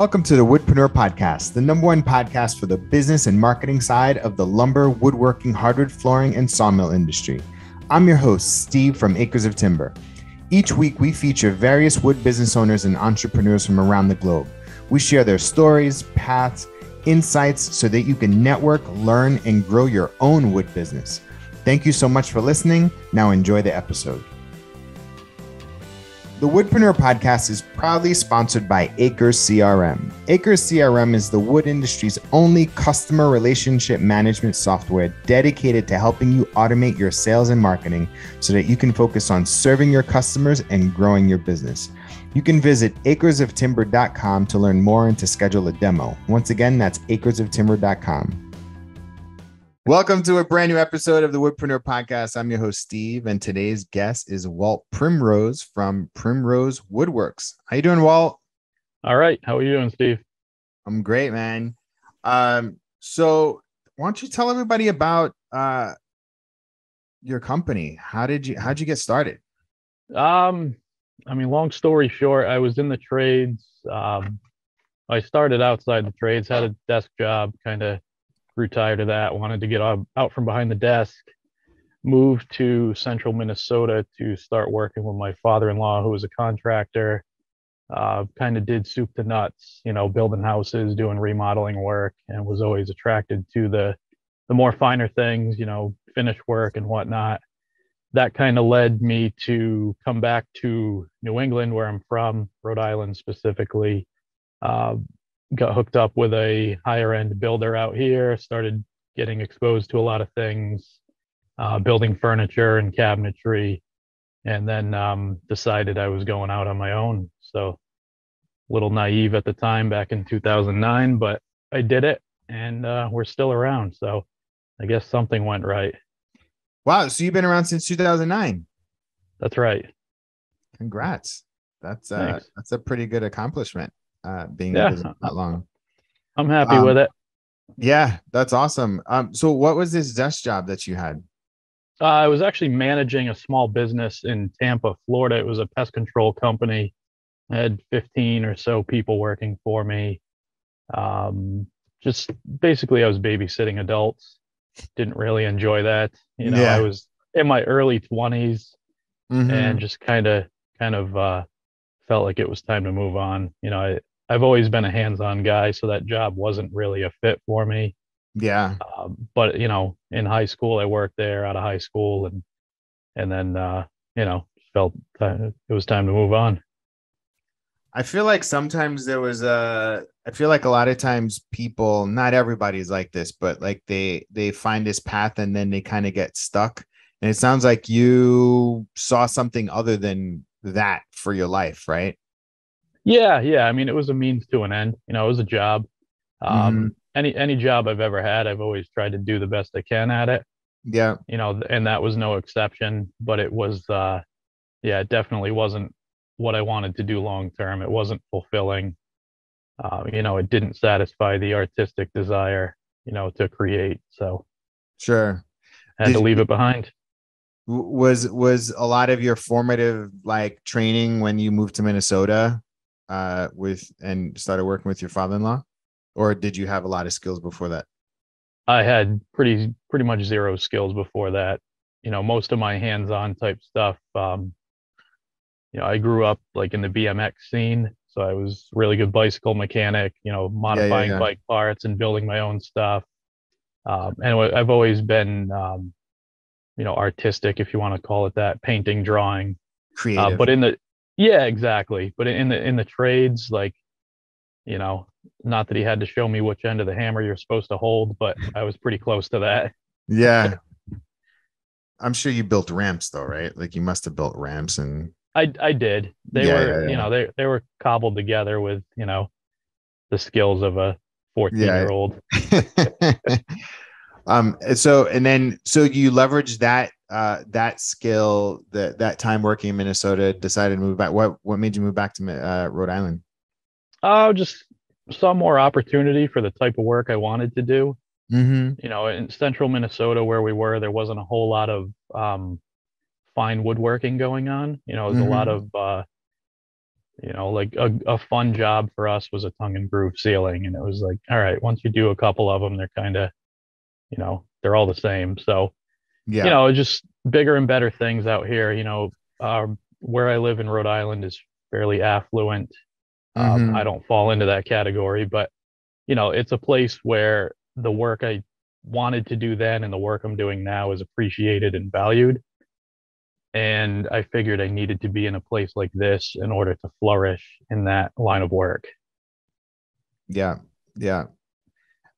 Welcome to the Woodpreneur Podcast, the number one podcast for the business and marketing side of the lumber, woodworking, hardwood flooring, and sawmill industry. I'm your host, Steve from Acres of Timber. Each week, we feature various wood business owners and entrepreneurs from around the globe. We share their stories, paths, insights so that you can network, learn, and grow your own wood business. Thank you so much for listening. Now enjoy the episode. The Woodpreneur Podcast is proudly sponsored by Acres CRM. Acres CRM is the wood industry's only customer relationship management software dedicated to helping you automate your sales and marketing so that you can focus on serving your customers and growing your business. You can visit acresoftimber.com to learn more and to schedule a demo. Once again, that's acresoftimber.com. Welcome to a brand new episode of the Woodpreneur Podcast. I'm your host, Steve, and today's guest is Walt Primrose from Primrose Woodworks. How you doing, Walt? All right. How are you doing, Steve? I'm great, man. So why don't you tell everybody about your company? How'd you get started? Long story short, I was in the trades. I started outside the trades, had a desk job, kind of grew tired of that, wanted to get out from behind the desk, moved to central Minnesota to start working with my father-in-law, who was a contractor, kind of did soup to nuts, building houses, doing remodeling work, and was always attracted to the more finer things, finish work and whatnot. That kind of led me to come back to New England, where I'm from, Rhode Island specifically. Got hooked up with a higher end builder out here, started getting exposed to a lot of things, building furniture and cabinetry, and then decided I was going out on my own. So a little naive at the time back in 2009, but I did it, and we're still around. So I guess something went right. Wow. So you've been around since 2009. That's right. Congrats. That's a pretty good accomplishment. Being in business that long. I'm happy with it. Yeah, that's awesome. So what was this desk job that you had? I was actually managing a small business in Tampa, Florida. It was a pest control company. I had 15 or so people working for me. Just basically I was babysitting adults. Didn't really enjoy that. I was in my early 20s and just kind of felt like it was time to move on. I've always been a hands-on guy, so that job wasn't really a fit for me. Yeah. But in high school, I worked there out of high school, and then felt it was time to move on. I feel like sometimes I feel like a lot of times people, not everybody's like this, but like they find this path and then they kind of get stuck. And it sounds like you saw something other than that for your life, right? Yeah. I mean, it was a means to an end. It was a job. Any job I've ever had, I've always tried to do the best I can at it. Yeah. And that was no exception. But it was, it definitely wasn't what I wanted to do long term. It wasn't fulfilling. It didn't satisfy the artistic desire, to create. So sure, I had to leave it behind. Was a lot of your formative like training when you moved to Minnesota and started working with your father-in-law, or did you have a lot of skills before that? I had pretty much zero skills before that. Most of my hands-on type stuff. I grew up like in the BMX scene, so I was really good bicycle mechanic. Modifying bike parts and building my own stuff. And I've always been artistic, if you want to call it that, painting, drawing, creative. Exactly. But in the trades, like, not that he had to show me which end of the hammer you're supposed to hold, but I was pretty close to that. Yeah. I'm sure you built ramps though, right? Like you must have built ramps. And I did. They were cobbled together with, the skills of a 14-year-old. So you leveraged that skill, that time working in Minnesota, decided to move back. What made you move back to Rhode Island? Just saw more opportunity for the type of work I wanted to do. In central Minnesota where we were, there wasn't a whole lot of fine woodworking going on. There's a lot of Like a fun job for us was a tongue and groove ceiling. And it was like, all right, once you do a couple of them, they're kind of, they're all the same. So, Yeah. just bigger and better things out here. Where I live in Rhode Island is fairly affluent. I Hmm. don't fall into that category, but it's a place where the work I wanted to do then and the work I'm doing now is appreciated and valued. And I figured I needed to be in a place like this in order to flourish in that line of work. Yeah. Yeah.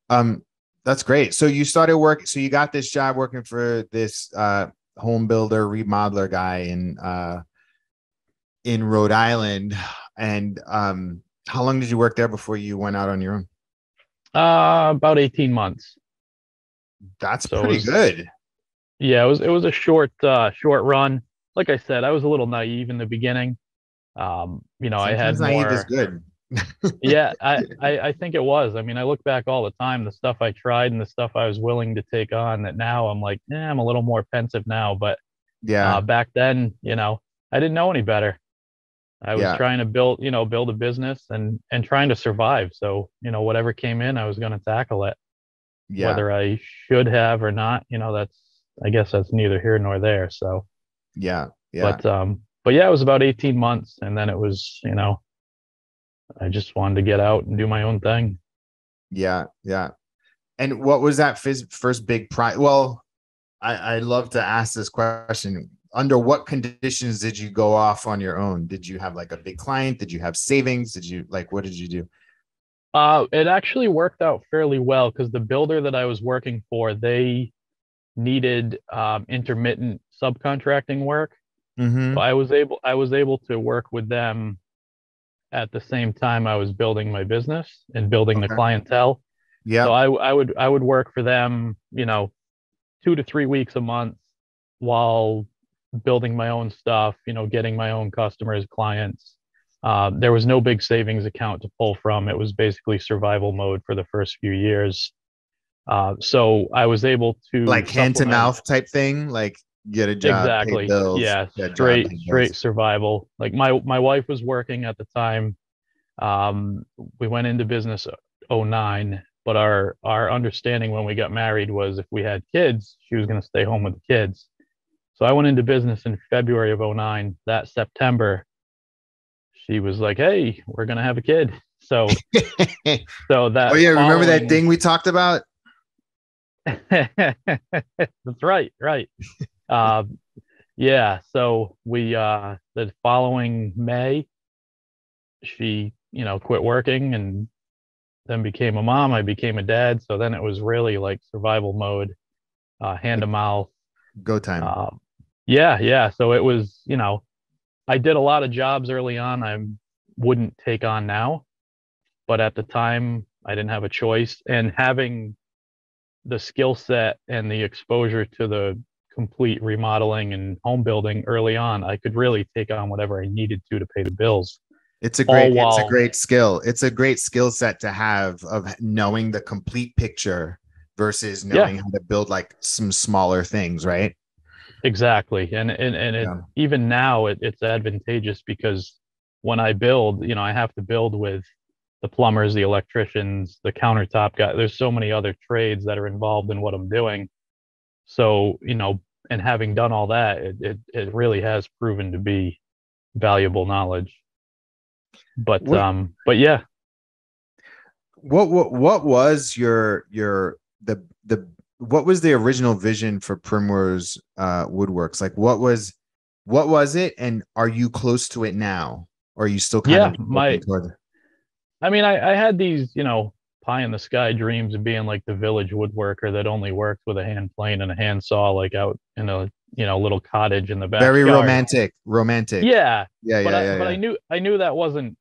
Um, that's great. So you started work. So you got this job working for this home builder, remodeler guy in Rhode Island. And how long did you work there before you went out on your own? About 18 months. That's So it pretty was, good. yeah, it was a short run. Like I said, I was a little naive in the beginning. I Sometimes had naive is more. good. Yeah, I think it was. I mean, I look back all the time, the stuff I tried and the stuff I was willing to take on that now I'm like, I'm a little more pensive now. But Yeah. back then, I didn't know any better. I was Yeah. trying to build a business and trying to survive. So, whatever came in, I was going to tackle it. Yeah. Whether I should have or not, I guess that's neither here nor there. So, Yeah. Yeah. but yeah, it was about 18 months and then it was, I just wanted to get out and do my own thing. Yeah. Yeah. And what was that first big prize? Well, I love to ask this question. Under what conditions did you go off on your own? Did you have like a big client? Did you have savings? Did you like, what did you do? It actually worked out fairly well because the builder that I was working for, they needed intermittent subcontracting work. So Mm-hmm. I was able to work with them at the same time I was building my business and building the Okay. clientele. So Yep. I would work for them, 2 to 3 weeks a month while building my own stuff, getting my own customers, clients. There was no big savings account to pull from. It was basically survival mode for the first few years. So I was able to Like hand to supplement. mouth type thing, like get a job, pay Exactly. bills, Yeah, get a job, straight pay straight bills. survival. Like my wife was working at the time. Um, we went into business '09, but our understanding when we got married was if we had kids, she was going to stay home with the kids. So I went into business in February of '09. That September, she was like, "Hey, we're going to have a kid." So so Oh that yeah, remember that following thing we talked about? That's right, right. Uh, yeah, so the following May, she, quit working and then became a mom. I became a dad. So then it was really like survival mode, hand to Like mouth. go time. Um, yeah, yeah. So it was, I did a lot of jobs early on I wouldn't take on now, but at the time I didn't have a choice. And having the skill set and the exposure to the complete remodeling and home building early on, I could really take on whatever I needed to pay the bills, all It's a while, great skill. It's a great skill set to have of knowing the complete picture versus yeah, knowing how to build like some smaller things, right? exactly. And it Yeah. even now it's advantageous because when I build, I have to build with the plumbers, the electricians, the countertop guy. There's so many other trades that are involved in what I'm doing. So, and having done all that, it really has proven to be valuable knowledge. What But yeah, what was the what was the original vision for Primrose Woodworks? Like what was it, and are you close to it now? Or are you still kind yeah, of working toward it? I mean, I had these, pie in the sky dreams of being like the village woodworker that only worked with a hand plane and a hand saw, like out in a, little cottage in the Very backyard. romantic. Yeah. Yeah, But yeah, yeah, I yeah. knew that wasn't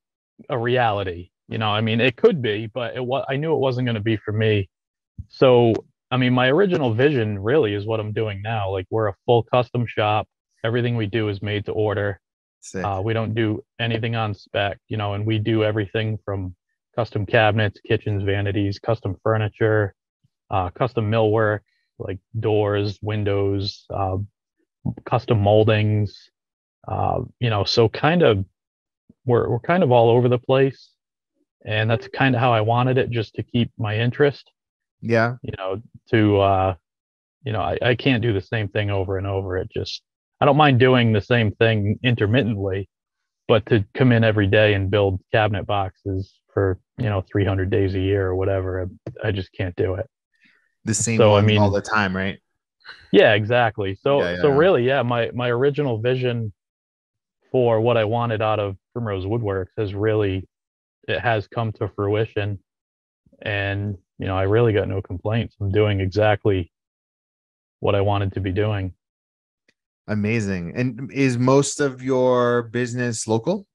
a reality. I mean, it could be, but I knew it wasn't going to be for me. So, I mean, my original vision really is what I'm doing now. Like we're a full custom shop. Everything we do is made to order. Sick. We don't do anything on spec, and we do everything from custom cabinets, kitchens, vanities, custom furniture, custom millwork, like doors, windows, custom moldings. So kind of we're kind of all over the place, and that's kind of how I wanted it, just to keep my interest. Yeah. You know, to I can't do the same thing over and over. I don't mind doing the same thing intermittently, but to come in every day and build cabinet boxes for 300 days a year or whatever, I just can't do it. The same So I ones all mean, the time, right? yeah, exactly. Yeah, So yeah. really, yeah, my original vision for what I wanted out of Primrose Woodworks it has come to fruition, and I really got no complaints. I'm doing exactly what I wanted to be doing. Amazing. And is most of your business local?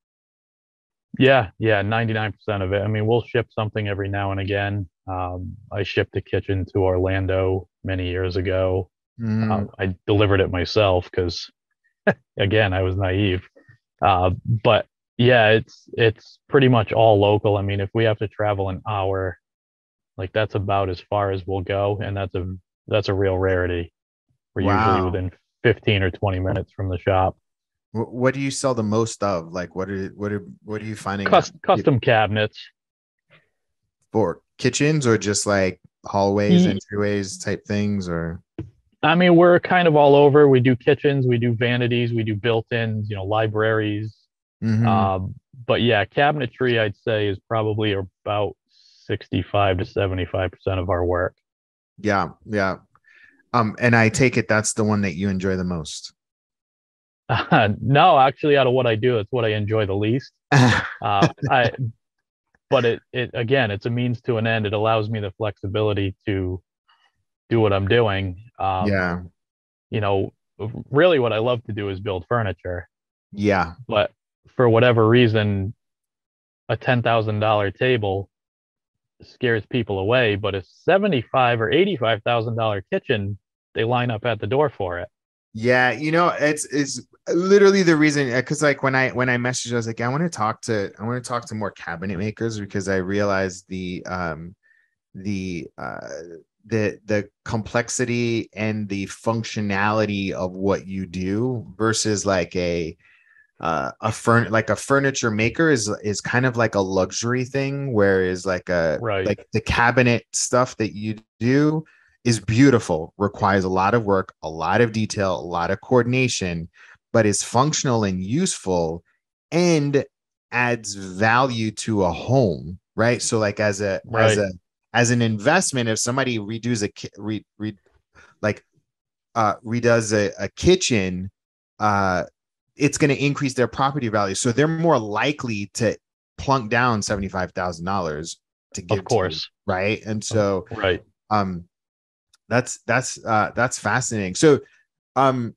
Yeah, 99% of it. I mean, we'll ship something every now and again. I shipped a kitchen to Orlando many years ago. Mm, I delivered it myself because, again, I was naive. But yeah, it's pretty much all local. I mean, if we have to travel an hour, like that's about as far as we'll go, and that's a real rarity. We're usually wow. within 15 or 20 minutes from the shop. What do you sell the most of? Like, what are you finding that Custom cabinets. for kitchens or just like hallways, entryways type things or? I mean, we're kind of all over. We do kitchens, we do vanities, we do built-ins, libraries. Hmm. Um, but yeah, cabinetry, I'd say, is probably about 65 to 75% of our work. Yeah, yeah. And I take it that's the one that you enjoy the most. No, actually, out of what I do, it's what I enjoy the least. I, but it again, it's a means to an end. It allows me the flexibility to do what I'm doing. Yeah, You know, really, what I love to do is build furniture. yeah, But for whatever reason, a $10,000 table scares people away, but a 75 or $85,000 kitchen, they line up at the door for it. yeah. It's literally the reason because like when I messaged, I was like, I want to talk to more cabinet makers because I realized the the complexity and the functionality of what you do versus like a furniture maker is kind of like a luxury thing, whereas Right. like the cabinet stuff that you do is beautiful, requires a lot of work, a lot of detail, a lot of coordination, but is functional and useful and adds value to a home, right? So like Right. as an investment, if somebody like redoes a kitchen, uh it's going to increase their property value. So they're more likely to plunk down $75,000 to Of give to you. course. Right. And so Right. um that's fascinating. Um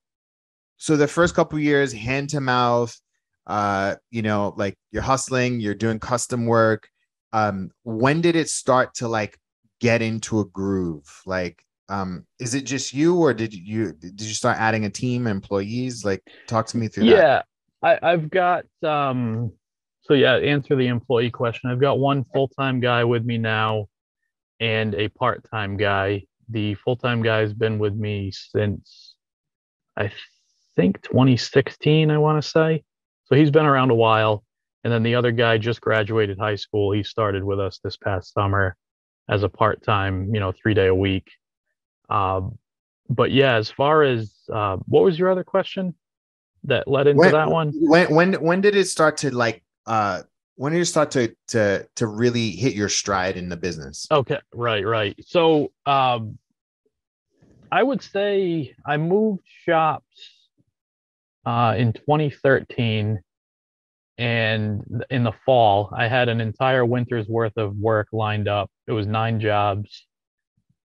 so the first couple of years, hand to mouth, like you're hustling, you're doing custom work. When did it start to like get into a groove? Like is it just you or did you start adding a team, employees? Like talk to me through that. Yeah. I've got so yeah, answer the employee question. I've got one full-time guy with me now and a part-time guy. The full-time guy's been with me since I think 2016, I want to say. So he's been around a while. And then the other guy just graduated high school. He started with us this past summer as a part-time, 3 day a week. Um, but yeah, as far as what was your other question that led into When that one? when did it start to like when did it start to really hit your stride in the business? Okay, right. So I would say I moved shops in 2013, and in the fall, I had an entire winter's worth of work lined up. It was 9 jobs,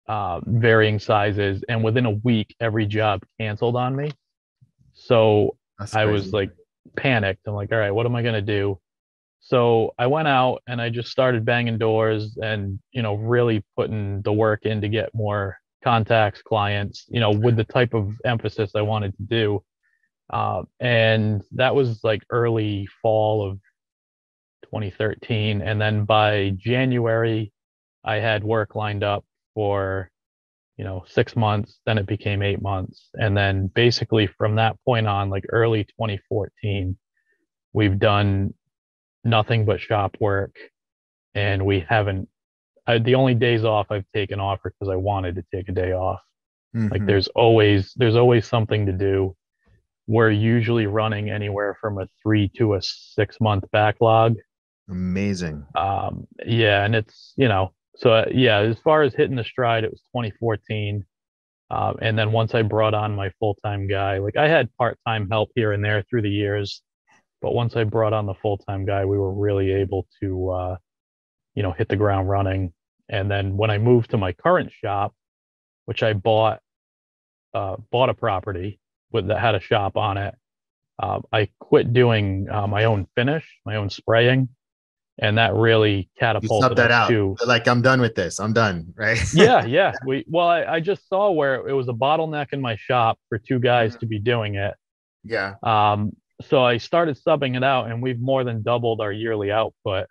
varying sizes, and within a week, every job canceled on me. So That's I was crazy. like panicked. I'm like, all right, what am I gonna do? So I went out and I just started banging doors and, really putting the work in to get more contacts, clients, with the type of emphasis I wanted to do. And that was like early fall of 2013. And then by January, I had work lined up for, 6 months. Then it became 8 months. And then basically from that point on, like early 2014, we've done nothing but shop work, and we haven't. The only days off I've taken off are because I wanted to take a day off. Like Hmm. there's always something to do. We're usually running anywhere from a 3 to a 6 month backlog. Amazing. Yeah, and it's so yeah. As far as hitting the stride, it was 2014. And then once I brought on my full time guy, like I had part time help here and there through the years, but once I brought on the full time guy, we were really able to hit the ground running. And then when I moved to my current shop, which I bought a property that had a shop on it. I quit doing my own finish, my own spraying, and that really You sub catapulted that us out. to. You're like, I'm done with this. I'm done. Right. Yeah, yeah. I just saw where it was a bottleneck in my shop for two guys Mhm. to be doing it. Yeah. Um, so I started subbing it out, and we've more than doubled our yearly output.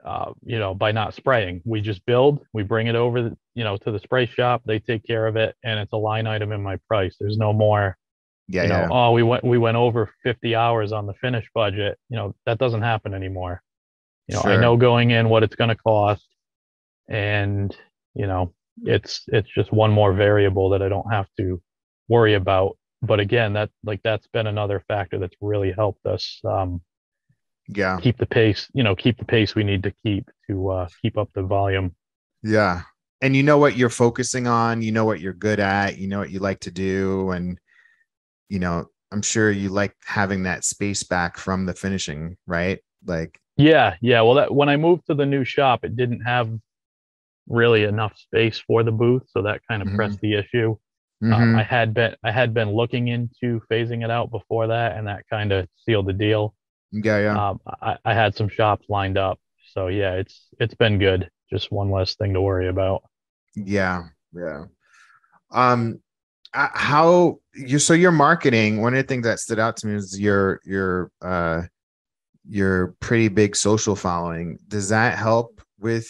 By not spraying, we just build, we bring it over, to the spray shop. They take care of it, and it's a line item in my price. There's no more Yeah. Yeah. oh, we went over 50 hours on the finish budget. That doesn't happen anymore. I Sure. know going in what it's going to cost, and you know, it's just one more variable that I don't have to worry about. But again, that's been another factor that's really helped us Yeah. keep the pace we need to keep up the volume. Yeah. And you know what you're focusing on, you know what you're good at, you know what you like to do. And, I'm sure you like having that space back from the finishing, right? Like, Yeah, yeah. Well, that when I moved to the new shop, it didn't have really enough space for the booth, so that kind of mm-hmm, pressed the issue. mm-hmm, I had been looking into phasing it out before that, and that kind of sealed the deal. yeah, yeah, I had some shops lined up, so yeah, it's been good. Just one less thing to worry about. yeah, yeah. Um, how you so your marketing, one of the things that stood out to me is your pretty big social following. Does that help with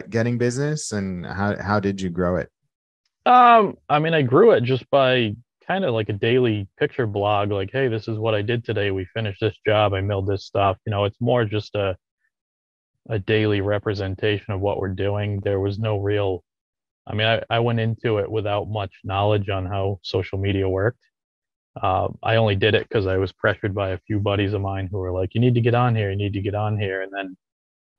getting business, and how did you grow it? I mean, I grew it just by kind of like a daily picture blog, like, hey, this is what I did today. We finished this job. I milled this stuff. It's more just a daily representation of what we're doing. There was no real, I mean, I went into it without much knowledge on how social media worked. I only did it because I was pressured by a few buddies of mine who were like, you need to get on here, you need to get on here. And then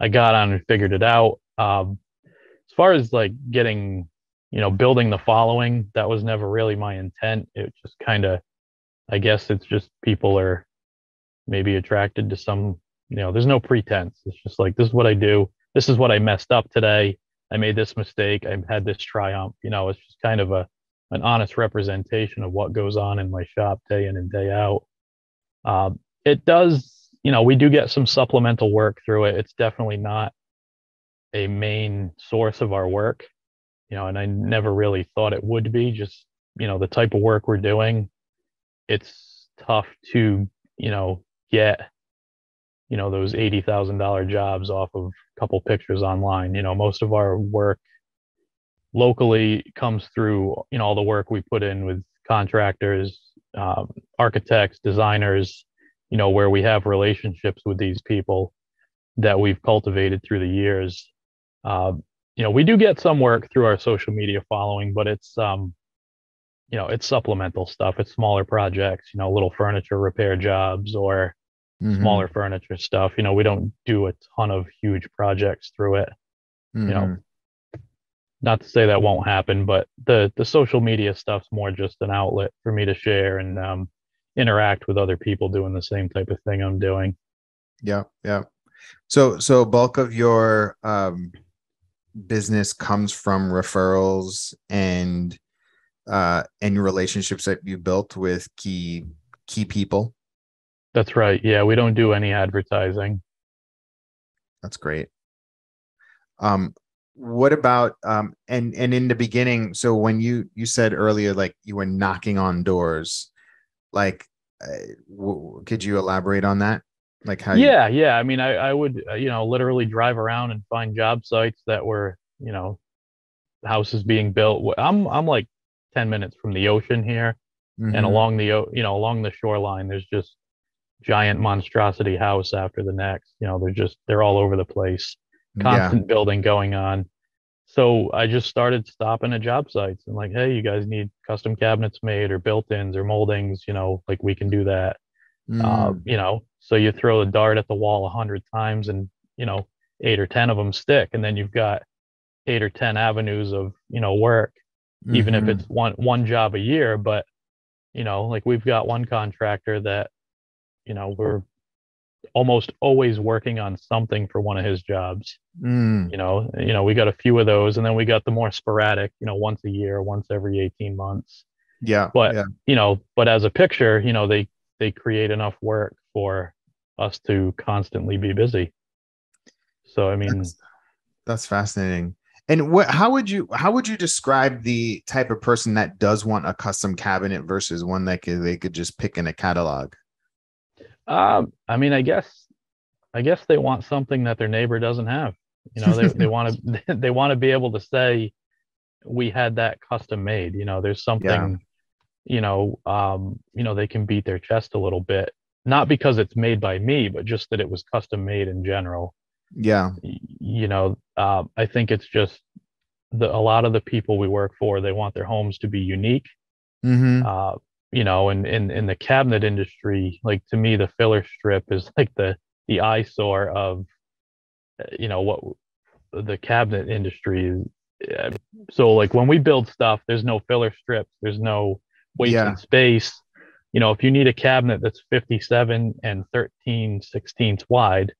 I got on and figured it out. As far as like building the following, that was never really my intent. It just kind of, I guess it's just people are maybe attracted to there's no pretense. It's just like, this is what I do. This is what I messed up today. I made this mistake. I had this triumph. It's just kind of an honest representation of what goes on in my shop day in and day out. It does, we do get some supplemental work through it. It's definitely not a main source of our work, and I never really thought it would be. Just, the type of work we're doing, it's tough to, get, those $80,000 jobs off of a couple pictures online. Most of our work locally comes through, all the work we put in with contractors, architects, designers, where we have relationships with these people that we've cultivated through the years. Uh, we do get some work through our social media following, but it's supplemental stuff. It's smaller projects, little furniture repair jobs or Mm-hmm, smaller furniture stuff. We don't do a ton of huge projects through it. You know, mm-hmm. not to say that won't happen, but the social media stuff's more just an outlet for me to share and interact with other people doing the same type of thing I'm doing. Yeah, yeah. So bulk of your business comes from referrals and your relationships that you built with key people. That's right. Yeah, we don't do any advertising. That's great. Um, what about and in the beginning? So when you said earlier, like you were knocking on doors, like could you elaborate on that? Like how you? Yeah, yeah. I mean, I would, literally drive around and find job sites that were, houses being built. I'm like 10 minutes from the ocean here, and Mm-hmm, along the shoreline, there's just giant monstrosity house after the next. They're all over the place, Yeah. constant building going on. So I just started stopping at job sites and like, hey, you guys need custom cabinets made or built-ins or moldings, like we can do that. Mm. So you throw a dart at the wall 100 times and, 8 or 10 of them stick. And then you've got 8 or 10 avenues of, work, even if it's Hmm. one job a year. But, like we've got one contractor that, we're almost always working on something for one of his jobs. Mm. We got a few of those, and then we got the more sporadic, once a year, once every 18 months. Yeah. But, Yeah. but as a picture, they create enough work for us to constantly be busy. So, I mean, That's that's fascinating. And how would you describe the type of person that does want a custom cabinet versus one that they could just pick in a catalog? I guess they want something that their neighbor doesn't have. They want to they want to be able to say we had that custom made. There's Yeah. something, they can beat their chest a little bit, not because it's made by me, but just that it was custom made in general. Yeah. I think it's just a lot of the people we work for, they want their homes to be unique. Hmm. Uh, in the cabinet industry, like to me, the filler strip is like the eyesore of what the cabinet industry is. So like when we build stuff, there's no filler strips, there's no Yeah. wasted space. If you need a cabinet that's 57 and 13/16 wide,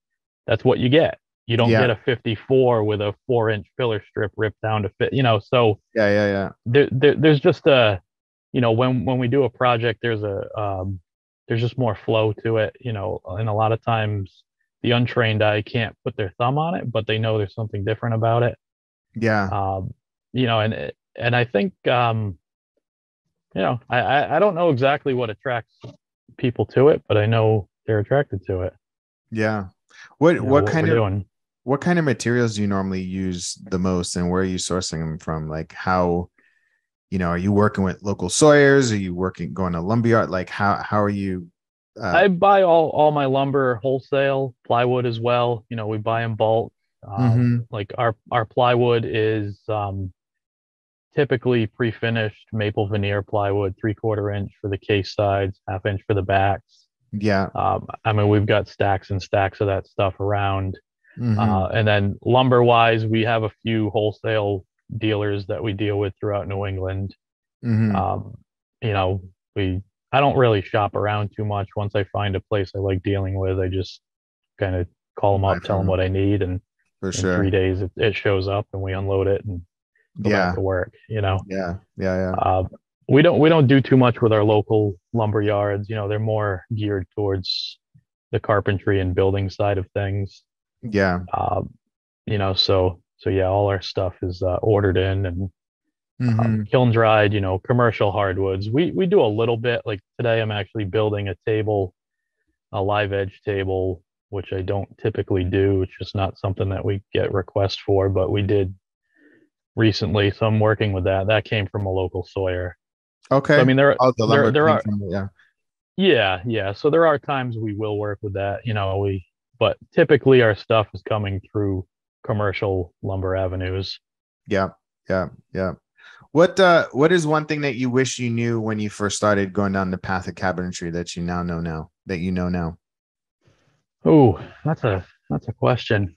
that's what you get. You don't Yeah. get a 54 with a 4-inch filler strip ripped down to fit. Yeah. Yeah. Yeah. There's just when we do a project, there's just more flow to it. And a lot of times the untrained eye can't put their thumb on it, but they know there's something different about it. Yeah. Um, and I think I don't know exactly what attracts people to it, but I know they're attracted to it. Yeah. What what What we're kind of doing. what kind of materials do you normally use the most, and where are you sourcing them from? Like how, are you working with local sawyers? Are you going to lumberyard? Like how are you uh I buy all my lumber wholesale, plywood as well. We buy in bulk. mhm. Like our plywood is typically pre-finished maple veneer plywood, 3/4 inch for the case sides, 1/2 inch for the backs. Yeah. We've got stacks and stacks of that stuff around. Mhm. And then lumber wise, we have a few wholesale dealers that we deal with throughout New England. Mhm. Um, you know, we I don't really shop around too much. Once I find a place I like dealing with, I just kind of call them Buy up, tell from them them what I need, and for in three sure. days it shows up and we unload it and go back Yeah. to work. Yeah. Yeah. Yeah. Uh, we don't do too much with our local lumber yards. They're more geared towards the carpentry and building side of things. Yeah. Um, so yeah, all our stuff is ordered in and Mhm. kiln dried. Commercial hardwoods. We do a little bit. Like today, I'm actually building a table, a live edge table, which I don't typically do. It's just not something that we get requests for, but we did recently. So I'm working with that. That came from a local sawyer. So I Okay. mean, Oh, the lumber there came are from, yeah. yeah. So there are times we will work with that. But typically our stuff is coming through commercial lumber avenues. Yeah. Yeah. Yeah. What is one thing that you wish you knew when you first started going down the path of cabinetry that you know now? Oh, that's a question.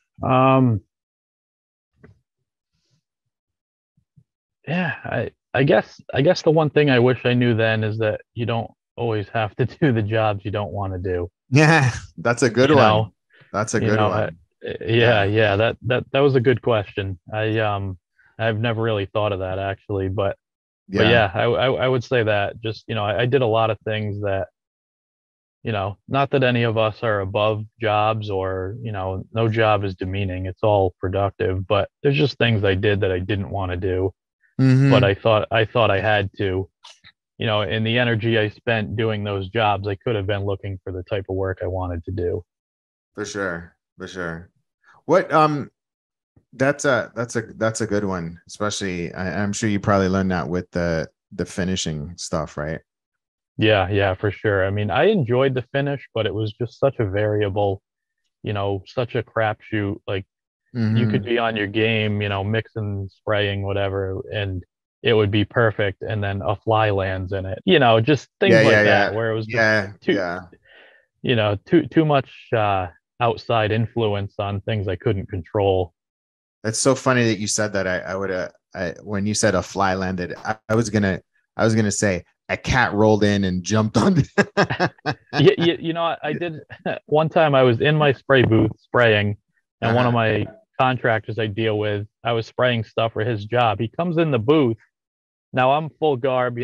Yeah, I guess the one thing I wish I knew then is that you don't always have to do the jobs you don't want to do. Yeah, that's a good You one. know, That's a you good know, uh, one. yeah, Yeah. yeah. That was a good question. I've never really thought of that actually, but Yeah. yeah, I would say that just I did a lot of things that not that any of us are above jobs or no job is demeaning. It's all productive, but there's just things I did that I didn't want to do, but Hmm. I thought I had to. In the energy I spent doing those jobs, I could have been looking for the type of work I wanted to do. For sure. For sure. What that's a good one. Especially I'm sure you probably learned that with the finishing stuff, right? Yeah, for sure. I mean, I enjoyed the finish, but it was just such a variable, such a crapshoot. Like you could Hmm. be on your game, mixing, spraying, whatever, and it would be perfect. And then a fly lands in it, just Yeah, things yeah, like that, yeah, where it was just yeah, too, yeah. too much outside influence on things I couldn't control. That's so funny that you said that. I would have, when you said a fly landed, I was gonna say a cat rolled in and jumped on. I did one time I was in my spray booth spraying, and one of Uh-huh. my contractors I deal with, I was spraying stuff for his job. He comes in the booth. Now I'm full garb,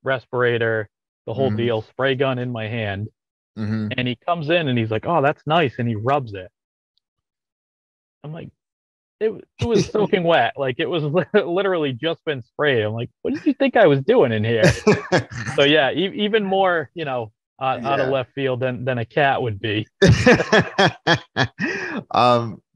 respirator, the whole Hmm. deal, spray gun in my hand. Hmm. And he comes in and he's like, "Oh, that's nice." And he rubs it. I'm like, it was soaking wet. Like it was literally just been sprayed. I'm like, what did you think I was doing in here? So yeah, even more, out of Yeah. left field than a cat would be.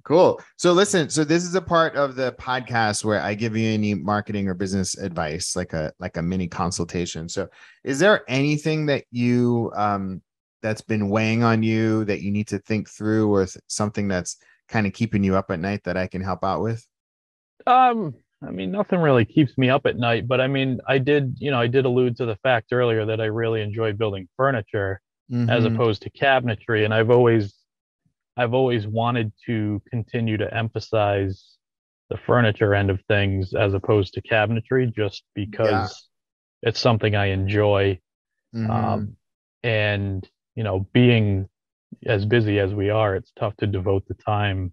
Cool. So listen, so this is a part of the podcast where I give you any marketing or business advice, like a mini consultation. So is there anything that you that's been weighing on you that you need to think through, or something that's kind of keeping you up at night that I can help out with? I mean, nothing really keeps me up at night, but I mean, I did allude to the fact earlier that I really enjoy building furniture as Mm-hmm. opposed to cabinetry, and I've always wanted to continue to emphasize the furniture end of things as opposed to cabinetry, just Yeah. because it's something I enjoy. Mm-hmm. Um, and being as busy as we are, it's tough to devote the time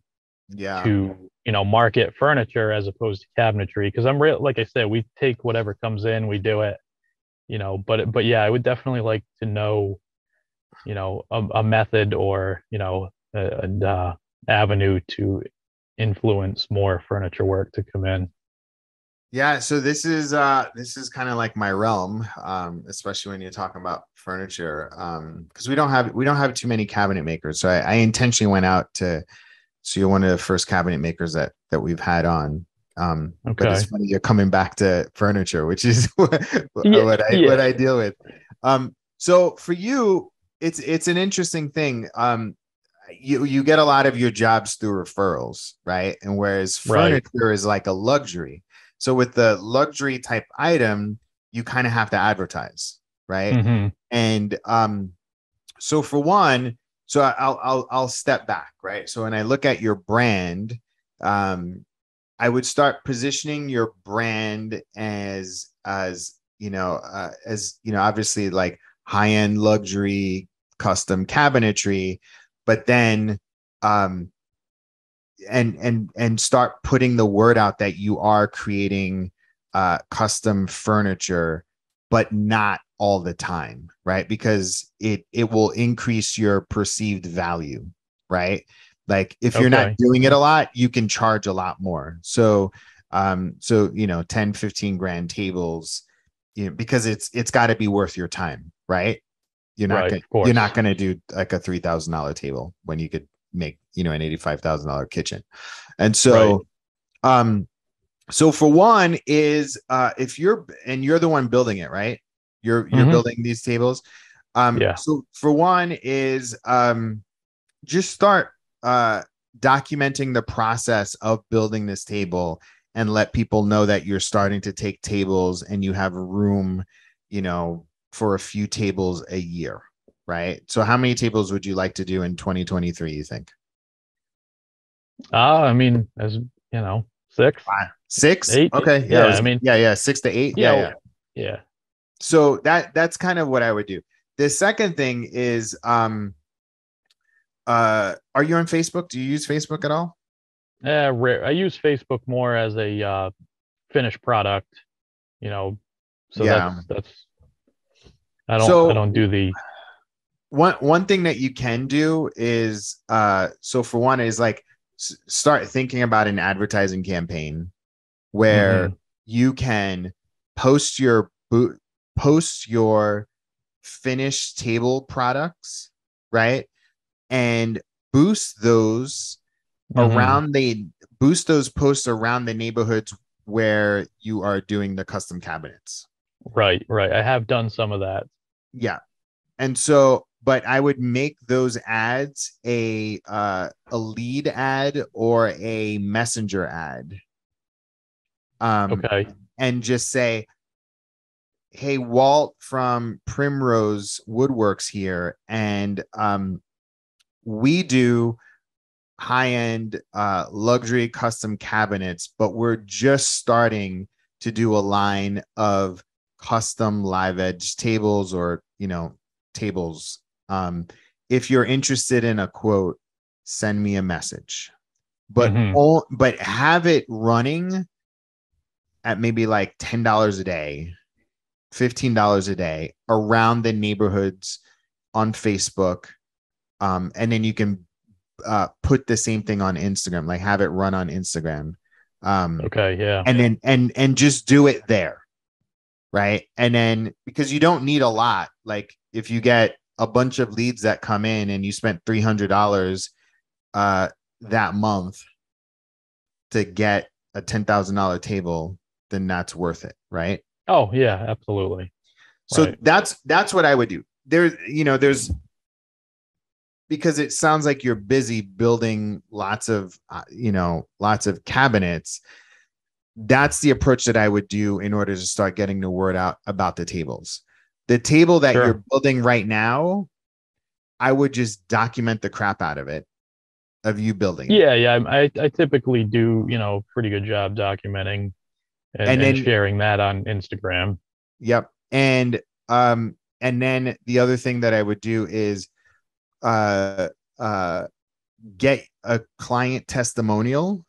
Yeah. to market furniture as opposed to cabinetry because I'm real like I said, we take whatever comes in, we do it, but yeah, I would definitely like to know, a method or an avenue to influence more furniture work to come in. Yeah, so this is kind of like my realm, especially when you're talking about furniture, because we don't have too many cabinet makers. So I intentionally went out to, so you're one of the first cabinet makers that we've had on. But it's Okay. funny you're coming back to furniture, which is Yeah, what yeah. I deal with. So for you, it's an interesting thing. You get a lot of your jobs through referrals, right? And whereas Right. furniture is like a luxury. So with the luxury type item, you kind of have to advertise, right? Hmm. And so for one, so I'll step back, right? So when I look at your brand, um, I would start positioning your brand as obviously like high end luxury custom cabinetry, but then um and start putting the word out that you are creating custom furniture, but not all the time, right? Because it will increase your perceived value, right? Like if you're not Okay. doing it a lot, you can charge a lot more. So 10, 15 grand tables, because it's got to be worth your time, right? Right, of You're not course. gonna do like a $3,000 table when you could make an $85,000 kitchen. And Right. um so for one is if you're the one building it, right? You're Hmm. building these tables. Yeah. So for one is just start documenting the process of building this table, and let people know that you're starting to take tables and you have room, for a few tables a year, right? So how many tables would you like to do in 2023, you think? I mean, as you know, six, 6? eight. Okay. Yeah, Yeah, I mean, yeah, yeah, 6 to 8. you Yeah, know, yeah. yeah. So that's kind of what I would do. The second thing is are you on Facebook? Do you use Facebook at all? Rare. I use Facebook more as a finished product, you know, so Yeah. that's I So don't do the. one thing that you can do is so for one is like start thinking about an advertising campaign where Hmm. you can post your post your finished table products, right? And boost those Hmm. boost those posts around the neighborhoods where you are doing the custom cabinets. Right, right. I have done some of that. Yeah. And so, but I would make those ads a lead ad or a messenger ad. Okay. And just say, hey, Walt from Primrose Woodworks here. And we do high-end luxury custom cabinets, but we're just starting to do a line of custom live edge tables or, tables. If you're interested in a quote, send me a message. But but have it running at maybe like $10 a day, $15 a day around the neighborhoods on Facebook. And then you can put the same thing on Instagram, like have it run on Instagram. Okay. Yeah. And then, and just do it there. Right. And then, because you don't need a lot, like if you get a bunch of leads that come in and you spent $300 that month to get a $10,000 table, then that's worth it. Right. Oh yeah, absolutely. So right. that's what I would do. There's because it sounds like you're busy building lots of cabinets. That's the approach that I would do in order to start getting the word out about the tables. The table that Sure. you're building right now, I would just document the crap out of it, of you building it. Yeah. I typically do, pretty good job documenting and then sharing that on Instagram. Yep. And then the other thing that I would do is get a client testimonial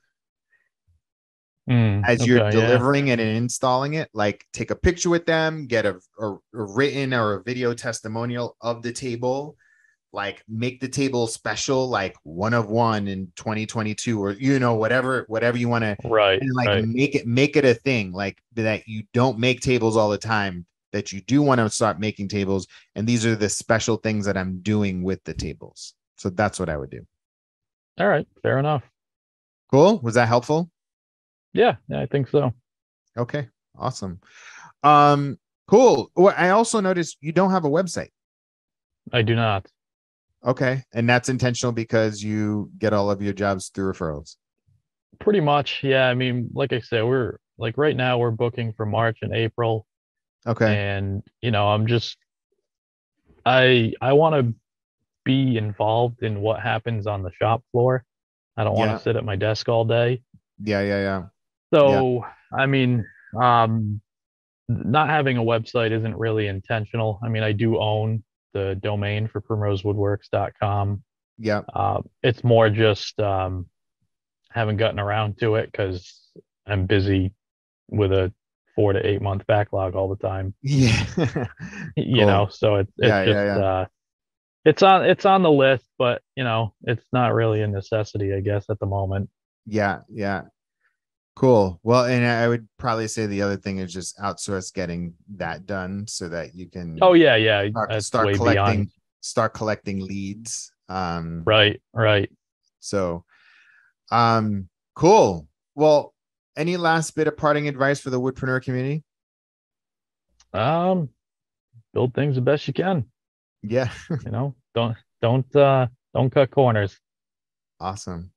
as you're delivering it and installing it. Like take a picture with them, get a written or a video testimonial of the table, like make the table special, like one of one in 2022, or whatever you want to, right, and like right. make it a thing, like that you don't make tables all the time, that you do want to start making tables, and these are the special things that I'm doing with the tables. So that's what I would do. All right, fair enough. Cool. Was that helpful? Yeah, I think so. Okay, awesome. Cool. Well, I also noticed you don't have a website. I do not. Okay, and that's intentional because you get all of your jobs through referrals. Pretty much, yeah. I mean, like I said, we're like right now we're booking for March and April. Okay. And I'm just I want to be involved in what happens on the shop floor. I don't want to sit at my desk all day. Yeah. So, I mean, not having a website isn't really intentional. I mean, I do own the domain for primrosewoodworks.com. Yeah. It's more just haven't gotten around to it because I'm busy with a 4 to 8 month backlog all the time. Yeah. So it's it's on the list, but it's not really a necessity, I guess, at the moment. Yeah. Cool. Well, and I would probably say the other thing is just outsource getting that done so that you can start collecting leads. Right. So cool. Well, any last bit of parting advice for the woodpreneur community? Build things the best you can. Yeah. Don't cut corners. Awesome.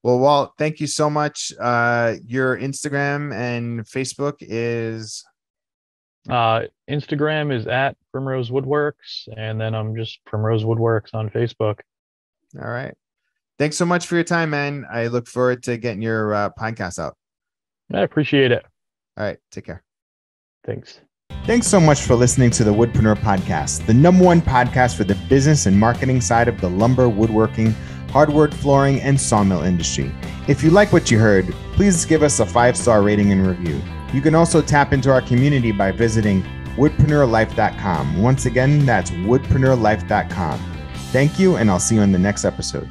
Well, Walt, thank you so much. Your Instagram and Facebook is? Instagram is at Primrose Woodworks, and then I'm just Primrose Woodworks on Facebook. All right. Thanks so much for your time, man. I look forward to getting your podcast out. I appreciate it. All right. Take care. Thanks. Thanks so much for listening to the Woodpreneur Podcast, the #1 podcast for the business and marketing side of the lumber, woodworking, hardwood, flooring, and sawmill industry. If you like what you heard, please give us a 5-star rating and review. You can also tap into our community by visiting woodpreneurlife.com. Once again, that's woodpreneurlife.com. Thank you, and I'll see you in the next episode.